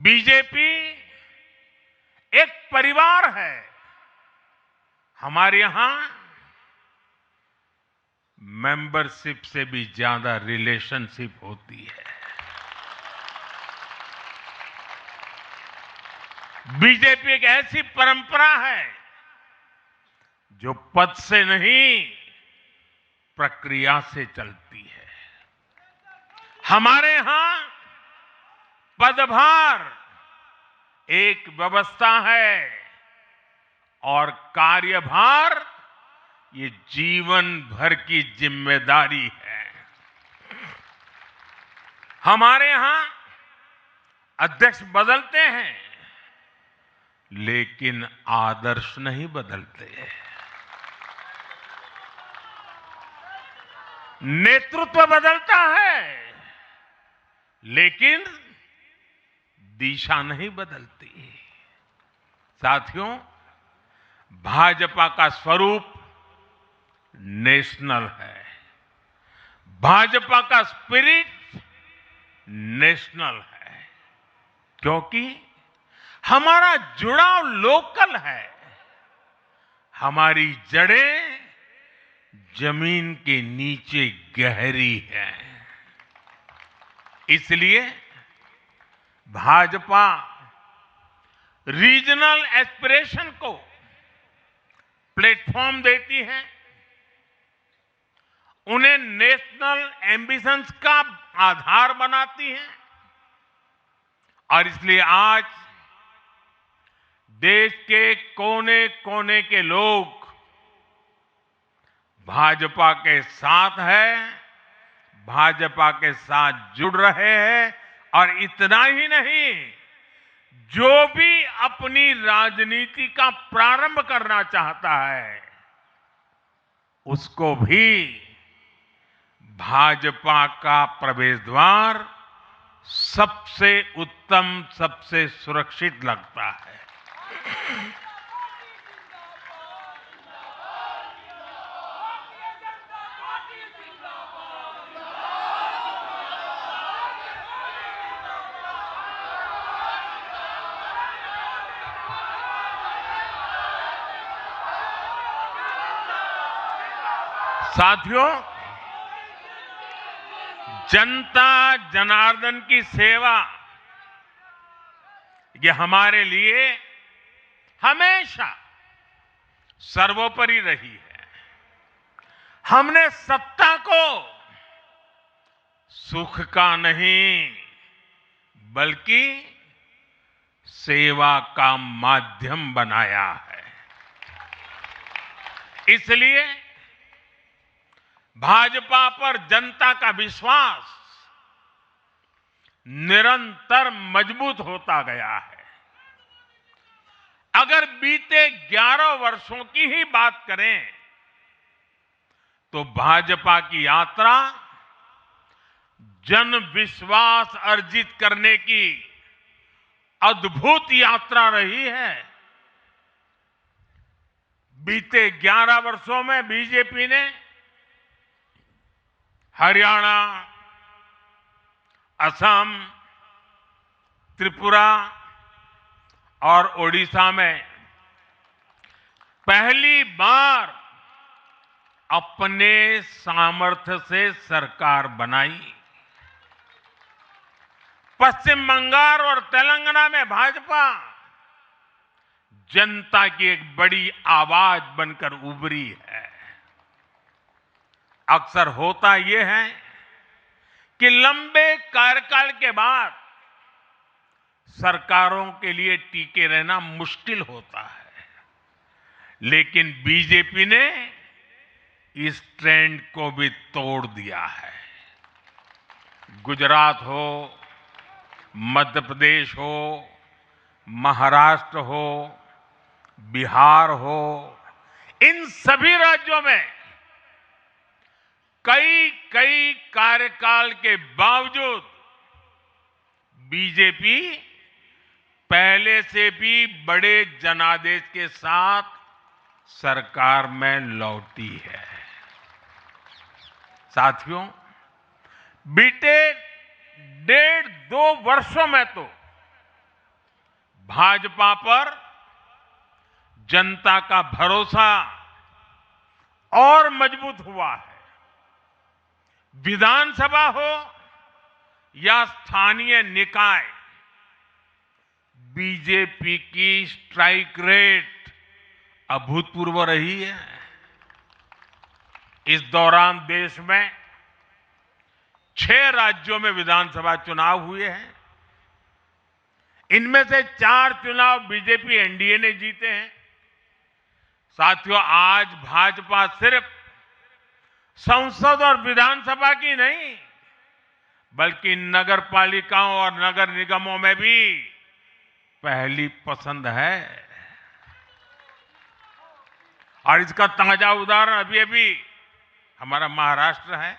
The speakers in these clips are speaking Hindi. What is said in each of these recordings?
बीजेपी एक परिवार है। हमारे यहां मेंबरशिप से भी ज्यादा रिलेशनशिप होती है। बीजेपी एक ऐसी परंपरा है जो पद से नहीं, प्रक्रिया से चलती है। हमारे यहां पदभार एक व्यवस्था है और कार्यभार ये जीवन भर की जिम्मेदारी है। हमारे यहां अध्यक्ष बदलते हैं, लेकिन आदर्श नहीं बदलते। नेतृत्व बदलता है, लेकिन दिशा नहीं बदलती। साथियों, भाजपा का स्वरूप नेशनल है। भाजपा का स्पिरिट नेशनल है, क्योंकि हमारा जुड़ाव लोकल है। हमारी जड़ें जमीन के नीचे गहरी हैं। इसलिए भाजपा रीजनल एस्पिरेशन को प्लेटफॉर्म देती है, उन्हें नेशनल एम्बिशंस का आधार बनाती है। और इसलिए आज देश के कोने कोने के लोग भाजपा के साथ हैं, भाजपा के साथ जुड़ रहे हैं। और इतना ही नहीं, जो भी अपनी राजनीति का प्रारंभ करना चाहता है, उसको भी भाजपा का प्रवेश द्वार सबसे उत्तम, सबसे सुरक्षित लगता है। साथियों, जनता जनार्दन की सेवा ये हमारे लिए हमेशा सर्वोपरि रही है। हमने सत्ता को सुख का नहीं, बल्कि सेवा का माध्यम बनाया है। इसलिए भाजपा पर जनता का विश्वास निरंतर मजबूत होता गया है। अगर बीते 11 वर्षों की ही बात करें, तो भाजपा की यात्रा जन विश्वास अर्जित करने की अद्भुत यात्रा रही है। बीते 11 वर्षों में बीजेपी ने हरियाणा, असम, त्रिपुरा और ओडिशा में पहली बार अपने सामर्थ्य से सरकार बनाई। पश्चिम बंगाल और तेलंगाना में भाजपा जनता की एक बड़ी आवाज बनकर उभरी है। अक्सर होता यह है कि लंबे कार्यकाल के बाद सरकारों के लिए टिके रहना मुश्किल होता है, लेकिन बीजेपी ने इस ट्रेंड को भी तोड़ दिया है। गुजरात हो, मध्य प्रदेश हो, महाराष्ट्र हो, बिहार हो, इन सभी राज्यों में कई कार्यकाल के बावजूद बीजेपी पहले से भी बड़े जनादेश के साथ सरकार में लौटी है। साथियों, बीते 1.5-2 वर्षों में तो भाजपा पर जनता का भरोसा और मजबूत हुआ है। विधानसभा हो या स्थानीय निकाय, बीजेपी की स्ट्राइक रेट अभूतपूर्व रही है। इस दौरान देश में 6 राज्यों में विधानसभा चुनाव हुए हैं। इनमें से 4 चुनाव बीजेपी एनडीए ने जीते हैं। साथियों, आज भाजपा सिर्फ संसद और विधानसभा की नहीं, बल्कि नगर पालिकाओं और नगर निगमों में भी पहली पसंद है। और इसका ताजा उदाहरण अभी हमारा महाराष्ट्र है।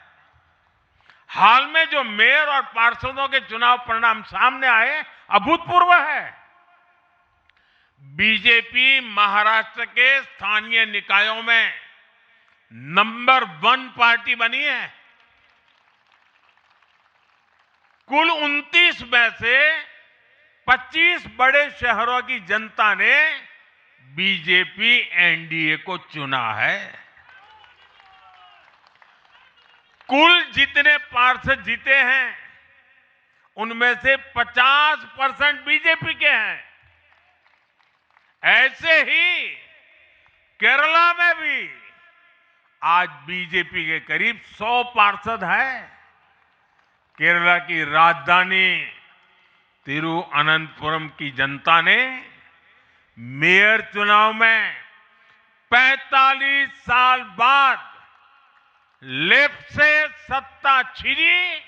हाल में जो मेयर और पार्षदों के चुनाव परिणाम सामने आए, अभूतपूर्व है। बीजेपी महाराष्ट्र के स्थानीय निकायों में नंबर 1 पार्टी बनी है। कुल 29 में से 25 बड़े शहरों की जनता ने बीजेपी एनडीए को चुना है। कुल जितने पार्षद जीते हैं, उनमें से 50% बीजेपी के हैं। ऐसे ही केरला में भी आज बीजेपी के करीब 100 पार्षद हैं। केरला की राजधानी तिरुअनंतपुरम की जनता ने मेयर चुनाव में 45 साल बाद लेफ्ट से सत्ता छीनी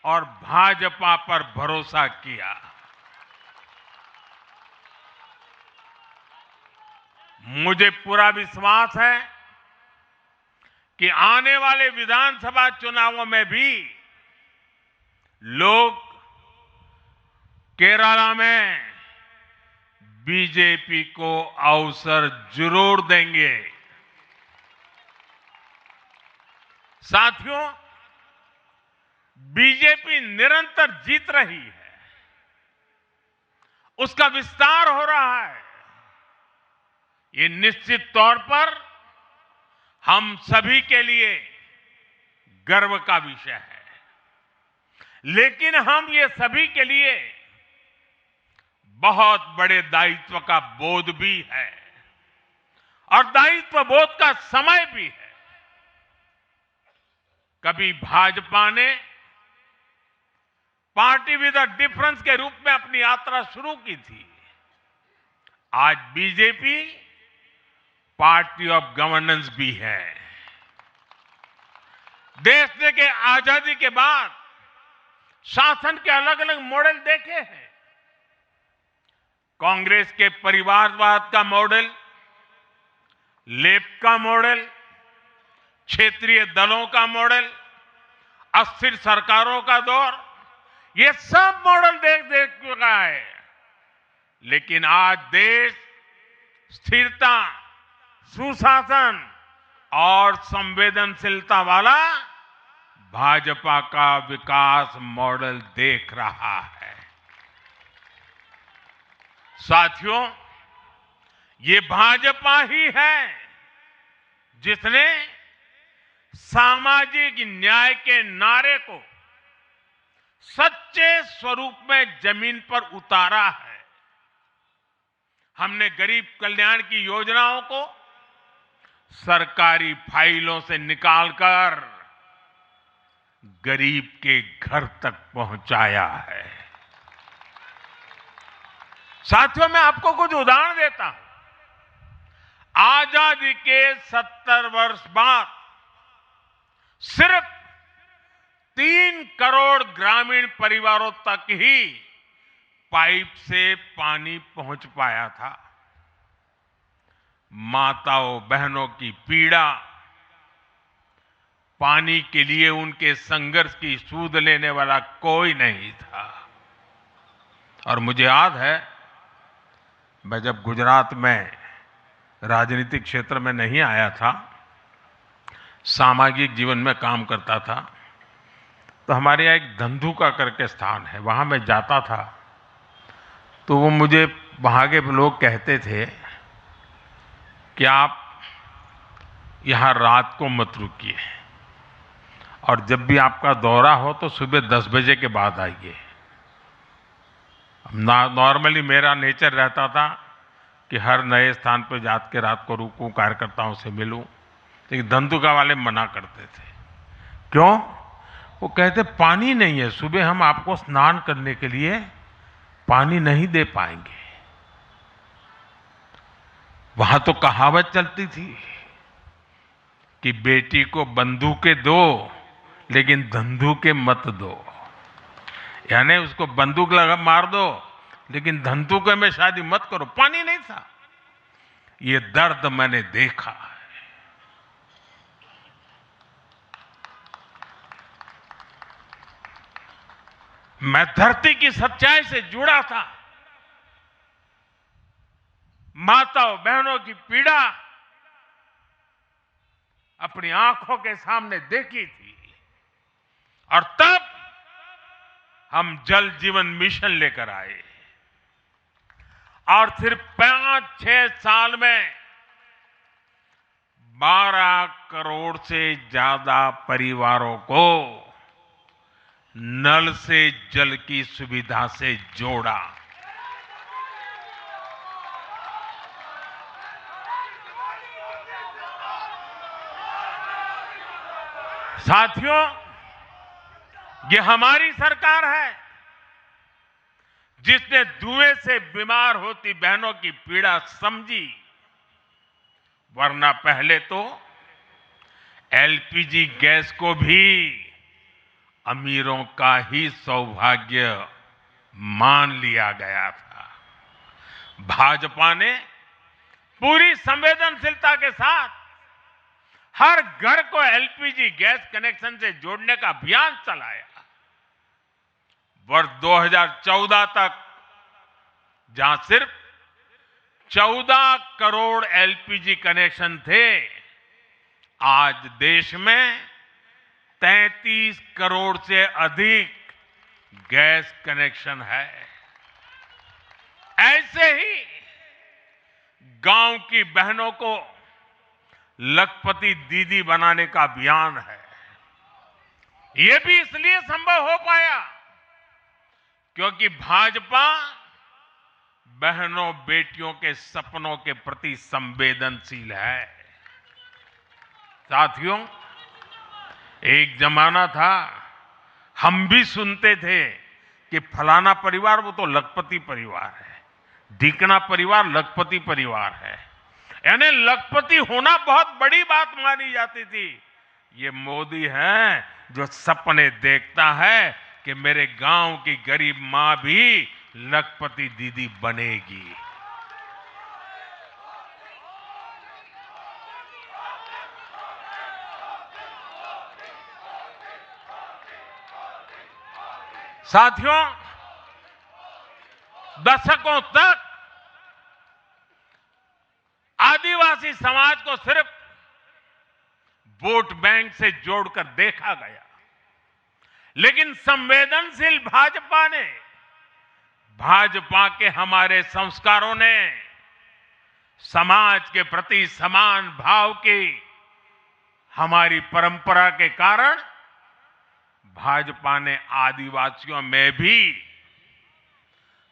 और भाजपा पर भरोसा किया। मुझे पूरा विश्वास है कि आने वाले विधानसभा चुनावों में भी लोग केरला में बीजेपी को अवसर जरूर देंगे। साथियों, बीजेपी निरंतर जीत रही है, उसका विस्तार हो रहा है। ये निश्चित तौर पर हम सभी के लिए गर्व का विषय है। लेकिन हम ये सभी के लिए बहुत बड़े दायित्व का बोध भी है, और दायित्व बोध का समय भी है। कभी भाजपा ने पार्टी विद अ डिफरेंस के रूप में अपनी यात्रा शुरू की थी। आज बीजेपी पार्टी ऑफ गवर्नेंस भी है। देश ने के आजादी के बाद शासन के अलग अलग मॉडल देखे हैं। कांग्रेस के परिवारवाद का मॉडल, लेफ्ट का मॉडल, क्षेत्रीय दलों का मॉडल, अस्थिर सरकारों का दौर, ये सब मॉडल देख चुका है। लेकिन आज देश स्थिरता, सुशासन और संवेदनशीलता वाला भाजपा का विकास मॉडल देख रहा है। साथियों, ये भाजपा ही है जिसने सामाजिक न्याय के नारे को सच्चे स्वरूप में जमीन पर उतारा है। हमने गरीब कल्याण की योजनाओं को सरकारी फाइलों से निकालकर गरीब के घर तक पहुंचाया है। साथियों, मैं आपको कुछ उदाहरण देता हूं। आजादी के 70 वर्ष बाद सिर्फ 3 करोड़ ग्रामीण परिवारों तक ही पाइप से पानी पहुंच पाया था। माताओं बहनों की पीड़ा, पानी के लिए उनके संघर्ष की सूध लेने वाला कोई नहीं था। और मुझे याद है, मैं जब गुजरात में राजनीतिक क्षेत्र में नहीं आया था, सामाजिक जीवन में काम करता था, तो हमारे यहाँ एक धंधुका करके स्थान है, वहाँ मैं जाता था तो वो मुझे वहाँ के लोग कहते थे कि आप यहाँ रात को मत रुकिए और जब भी आपका दौरा हो तो सुबह 10 बजे के बाद आइए। नॉर्मली मेरा नेचर रहता था कि हर नए स्थान पर जाकर के रात को रुकूं, कार्यकर्ताओं से मिलूं, लेकिन धंधुका वाले मना करते थे। क्यों? वो कहते पानी नहीं है, सुबह हम आपको स्नान करने के लिए पानी नहीं दे पाएंगे। वहां तो कहावत चलती थी कि बेटी को बंदूकें दो लेकिन धंधुके मत दो, यानी उसको बंदूक लगा मार दो लेकिन धंधुके में शादी मत करो। पानी नहीं था। ये दर्द मैंने देखा है। मैं धरती की सच्चाई से जुड़ा था। माताओं बहनों की पीड़ा अपनी आंखों के सामने देखी थी और तब हम जल जीवन मिशन लेकर आए और सिर्फ 5-6 साल में 12 करोड़ से ज्यादा परिवारों को नल से जल की सुविधा से जोड़ा। साथियों, ये हमारी सरकार है जिसने धुएं से बीमार होती बहनों की पीड़ा समझी, वरना पहले तो एलपीजी गैस को भी अमीरों का ही सौभाग्य मान लिया गया था। भाजपा ने पूरी संवेदनशीलता के साथ हर घर को एलपीजी गैस कनेक्शन से जोड़ने का अभियान चलाया। वर्ष 2014 तक जहां सिर्फ 14 करोड़ एलपीजी कनेक्शन थे, आज देश में 33 करोड़ से अधिक गैस कनेक्शन है। ऐसे ही गांव की बहनों को लखपति दीदी बनाने का अभियान है। यह भी इसलिए संभव हो पाया क्योंकि भाजपा बहनों बेटियों के सपनों के प्रति संवेदनशील है। साथियों, एक जमाना था हम भी सुनते थे कि फलाना परिवार वो तो लखपति परिवार है, ढीकना परिवार लखपति परिवार है, यानी लखपति होना बहुत बड़ी बात मानी जाती थी। ये मोदी है जो सपने देखता है कि मेरे गांव की गरीब मां भी लखपति दीदी बनेगी। साथियों, दशकों तक आदिवासी समाज को सिर्फ वोट बैंक से जोड़कर देखा गया, लेकिन संवेदनशील भाजपा के हमारे संस्कारों ने समाज के प्रति समान भाव की हमारी परंपरा के कारण भाजपा ने आदिवासियों में भी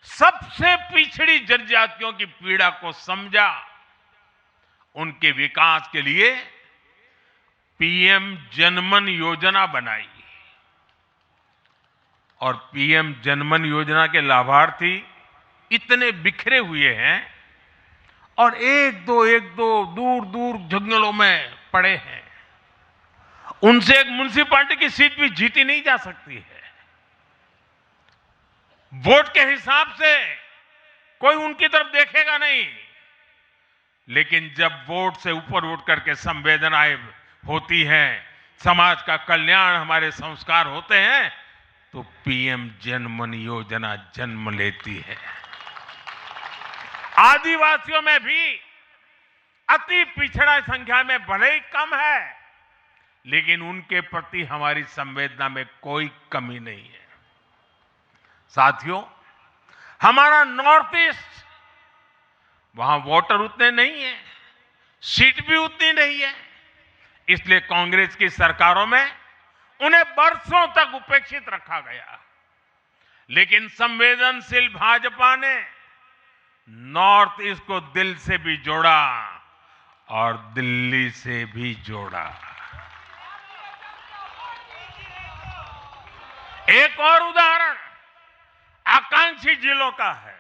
सबसे पिछड़ी जनजातियों की पीड़ा को समझा। उनके विकास के लिए पीएम जनमन योजना बनाई और पीएम जनमन योजना के लाभार्थी इतने बिखरे हुए हैं और एक दो दूर दूर जंगलों में पड़े हैं। उनसे एक म्युनिसिपैलिटी की सीट भी जीती नहीं जा सकती है। वोट के हिसाब से कोई उनकी तरफ देखेगा नहीं, लेकिन जब वोट से ऊपर उठ करके संवेदनाएं होती हैं, समाज का कल्याण हमारे संस्कार होते हैं, तो पीएम जनमन योजना जन्म लेती है। आदिवासियों में भी अति पिछड़ा संख्या में भले ही कम है, लेकिन उनके प्रति हमारी संवेदना में कोई कमी नहीं है। साथियों, हमारा नॉर्थ ईस्ट वहां वोटर उतने नहीं है, सीट भी उतनी नहीं है। इसलिए कांग्रेस की सरकारों में उन्हें बरसों तक उपेक्षित रखा गया। लेकिन संवेदनशील भाजपा ने नॉर्थ ईस्ट को दिल से भी जोड़ा और दिल्ली से भी जोड़ा। एक और उदाहरण आकांक्षी जिलों का है।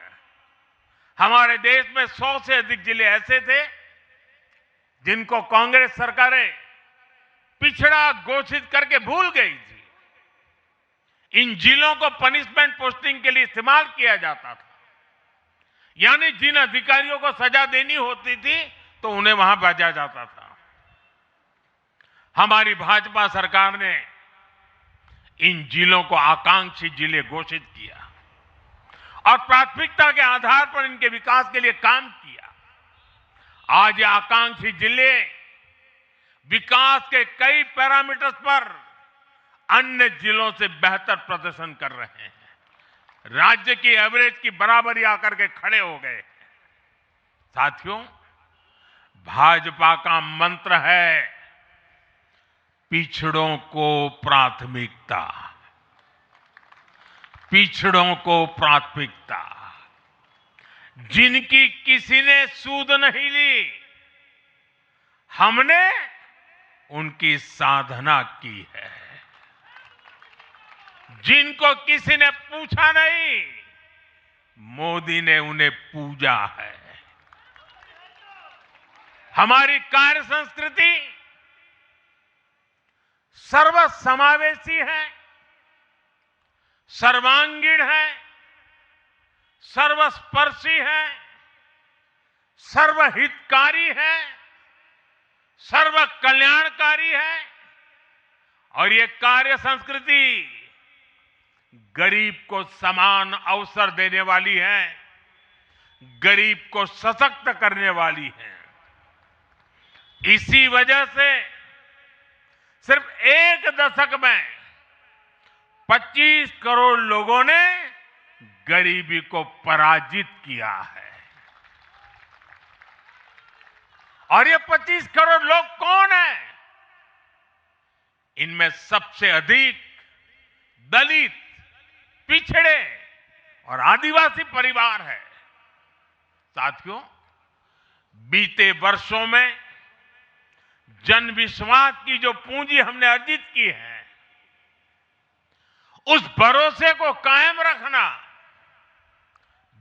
हमारे देश में 100 से अधिक जिले ऐसे थे जिनको कांग्रेस सरकारें पिछड़ा घोषित करके भूल गई थी। इन जिलों को पनिशमेंट पोस्टिंग के लिए इस्तेमाल किया जाता था, यानी जिन अधिकारियों को सजा देनी होती थी तो उन्हें वहां भेजा जाता था। हमारी भाजपा सरकार ने इन जिलों को आकांक्षी जिले घोषित किया और प्राथमिकता के आधार पर इनके विकास के लिए काम किया। आज ये आकांक्षी जिले विकास के कई पैरामीटर्स पर अन्य जिलों से बेहतर प्रदर्शन कर रहे हैं, राज्य की एवरेज की बराबरी आकर के खड़े हो गए। साथियों, भाजपा का मंत्र है पिछड़ों को प्राथमिकता, पिछड़ों को प्राथमिकता। जिनकी किसी ने सूद नहीं ली, हमने उनकी साधना की है। जिनको किसी ने पूछा नहीं, मोदी ने उन्हें पूजा है। हमारी कार्य संस्कृति सर्वसमावेशी है, सर्वांगीण है, सर्वस्पर्शी है, सर्वहितकारी है, सर्व कल्याणकारी है। और ये कार्य संस्कृति गरीब को समान अवसर देने वाली है, गरीब को सशक्त करने वाली है। इसी वजह से सिर्फ एक दशक में 25 करोड़ लोगों ने गरीबी को पराजित किया है। और ये 25 करोड़ लोग कौन हैं? इनमें सबसे अधिक दलित, पिछड़े और आदिवासी परिवार है। साथियों, बीते वर्षों में जन विश्वास की जो पूंजी हमने अर्जित की है, उस भरोसे को कायम रखना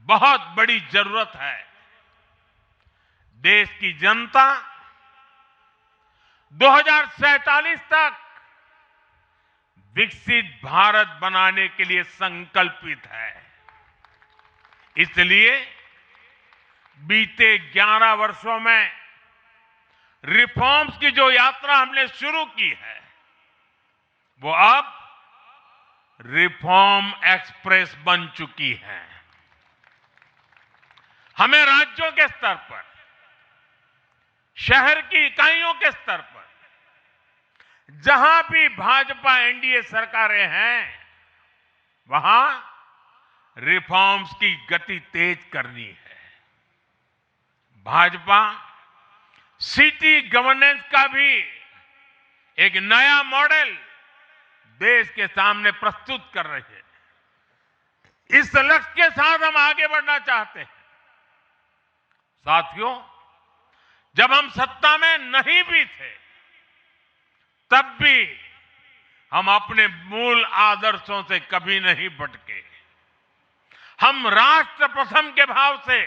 बहुत बड़ी जरूरत है। देश की जनता 2047 तक विकसित भारत बनाने के लिए संकल्पित है। इसलिए बीते 11 वर्षों में रिफॉर्म्स की जो यात्रा हमने शुरू की है, वो अब रिफॉर्म एक्सप्रेस बन चुकी है। हमें राज्यों के स्तर पर, शहर की इकाइयों के स्तर पर, जहां भी भाजपा एनडीए सरकारें हैं, वहां रिफॉर्म्स की गति तेज करनी है। भाजपा सिटी गवर्नेंस का भी एक नया मॉडल देश के सामने प्रस्तुत कर रही है। इस लक्ष्य के साथ हम आगे बढ़ना चाहते हैं। साथियों, जब हम सत्ता में नहीं भी थे, तब भी हम अपने मूल आदर्शों से कभी नहीं भटके। हम राष्ट्र प्रथम के भाव से,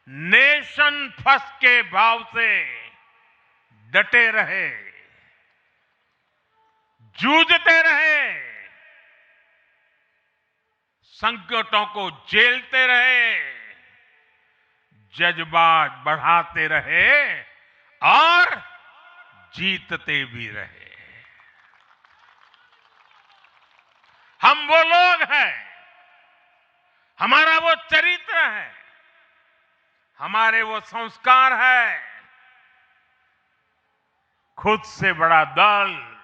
नेशन फर्स्ट के भाव से डटे रहे, जूझते रहे, संकटों को झेलते रहे, जज्बात बढ़ाते रहे और जीतते भी रहे। हम वो लोग हैं, हमारा वो चरित्र है, हमारे वो संस्कार है। खुद से बड़ा दल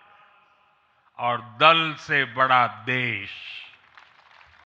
और दल से बड़ा देश।